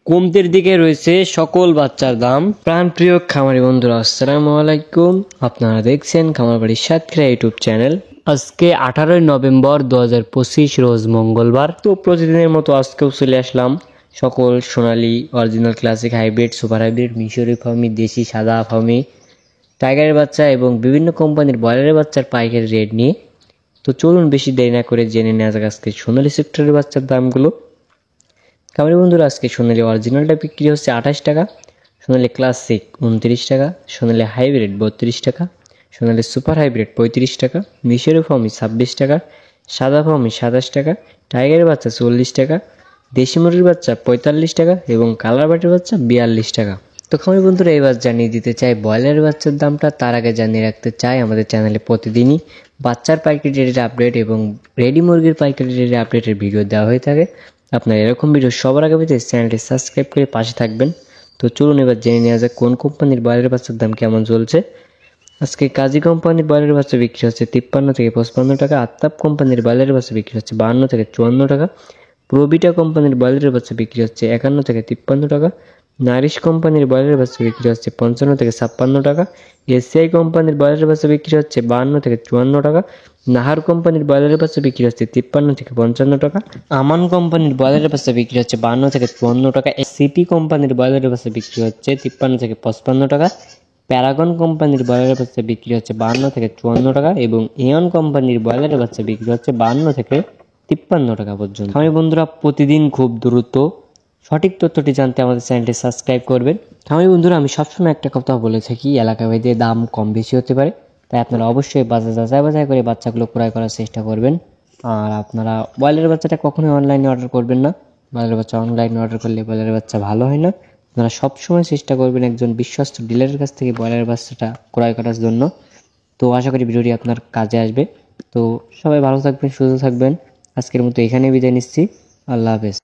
কমতির দিকে রয়েছে সকল বাচ্চার দাম। প্রাণপ্রিয় খামারি বন্ধুরা, আসসালামু আলাইকুম। আপনারা দেখছেন খামারবাড়ি সাতক্ষীরা ইউটিউব চ্যানেল। আজকে 18 নভেম্বর 2025 রোজ মঙ্গলবার। তো প্রতিদিনের মতো আজকেও চলে আসলাম সকল Sonali, original, classic, hybrid, super hybrid, মিশরি ফার্মি, দেশি, সাদা ফার্মি, টাইগারের বাচ্চা এবং বিভিন্ন কোম্পানির ব্রয়লারের বাচ্চার পাইকারি রেট নিয়ে। তো চলুন বেশি দেরি না করে জেনে নেওয়া যাক আজকে সোনালী সেক্টরের বাচ্চার দামগুলো। খামারি বন্ধুরা, আজকে সোনালী অরিজিনালটা বিক্রি হচ্ছে 28 টাকা, সোনালী ক্লাসিক 29 টাকা, সোনালী হাইব্রিড 32 টাকা, সোনালী সুপার হাইব্রিড 35 টাকা, মিশরি ফার্মি 26 টাকা, সাদা ফার্মি 27 টাকা, টাইগারের বাচ্চা 40 টাকা, দেশি মুরগির বাচ্চা 45 টাকা এবং কালার বাটির বাচ্চা 42 টাকা। তো খামারি বন্ধুরা, এবার জানিয়ে দিতে চাই ব্রয়লারের বাচ্চার দামটা। তার আগে জানিয়ে রাখতে চাই আমাদের চ্যানেলে প্রতিদিনই বাচ্চার পাইকারি রেটের আপডেট এবং রেডি মুরগির পাইকারি রেটের আপডেটের ভিডিও দেওয়া হয়ে থাকে। আপনার এরকম ভিডিও সবার আগে পেতে চ্যানেলটি সাবস্ক্রাইব করে পাশে থাকবেন। তো চলুন এবার জেনে নেওয়া যাক কোন কোম্পানির ব্রয়লারের বাচ্চার দাম কেমন চলছে। আজকে কাজী কোম্পানির ব্রয়লারের বাচ্চা বিক্রি হচ্ছে 53 থেকে 55 টাকা, আত্তাপ কোম্পানির ব্রয়লারের বাচ্চা বিক্রি হচ্ছে 52 থেকে 54 টাকা, প্রবিটা কোম্পানির ব্রয়লারের বাচ্চা বিক্রি হচ্ছে 51 থেকে 53 টাকা, নারিশ কোম্পানির ব্রয়লারের বাচ্চা বিক্রি হচ্ছে 55 থেকে 56 টাকা, এসিআই কোম্পানির ব্রয়লারের বাচ্চা বিক্রি হচ্ছে 52 থেকে 54 টাকা, নাহার কোম্পানির ব্রয়লারের বাচ্চা বিক্রি হচ্ছে 53 থেকে 55 টাকা, আমান কোম্পানির ব্রয়লারের বাচ্চা বিক্রি হচ্ছে 52 থেকে 54 টাকা, সিপি কোম্পানির ব্রয়লারের বাচ্চা বিক্রি হচ্ছে 53 থেকে 55 টাকা, প্যারাগন কোম্পানির ব্রয়লারের বাচ্চা বিক্রি হচ্ছে 52 থেকে 54 টাকা এবং এয়ন কোম্পানির ব্রয়লারের বাচ্চা বিক্রি হচ্ছে 52 থেকে 53 টাকা পর্যন্ত। আমি বন্ধুরা, প্রতিদিন খুব দ্রুত সঠিক তথ্যটি জানতে আমাদের চ্যানেলটি সাবস্ক্রাইব করবেন। খামারি বন্ধুরা, আমি সবসময় একটা কথা বলে থাকি, এলাকা ভেদে দাম কম বেশি হতে পারে, তাই আপনারা অবশ্যই বাজার যাচাই করে বাচ্চাগুলো ক্রয় করার চেষ্টা করবেন। আর আপনারা ব্রয়লারের বাচ্চাটা কখনোই অনলাইনে অর্ডার করবেন না। ব্রয়লারের বাচ্চা অনলাইনে অর্ডার করলে ব্রয়লারের বাচ্চা ভালো হয় না। আপনারা সবসময় চেষ্টা করবেন একজন বিশ্বস্ত ডিলারের কাছ থেকে ব্রয়লারের বাচ্চাটা ক্রয় করার জন্য। তো আশা করি ভিডিওটি আপনার কাজে আসবে। তো সবাই ভালো থাকবেন, সুস্থ থাকবেন। আজকের মতো এখানেই বিদায় নিচ্ছি। আল্লাহ হাফেজ।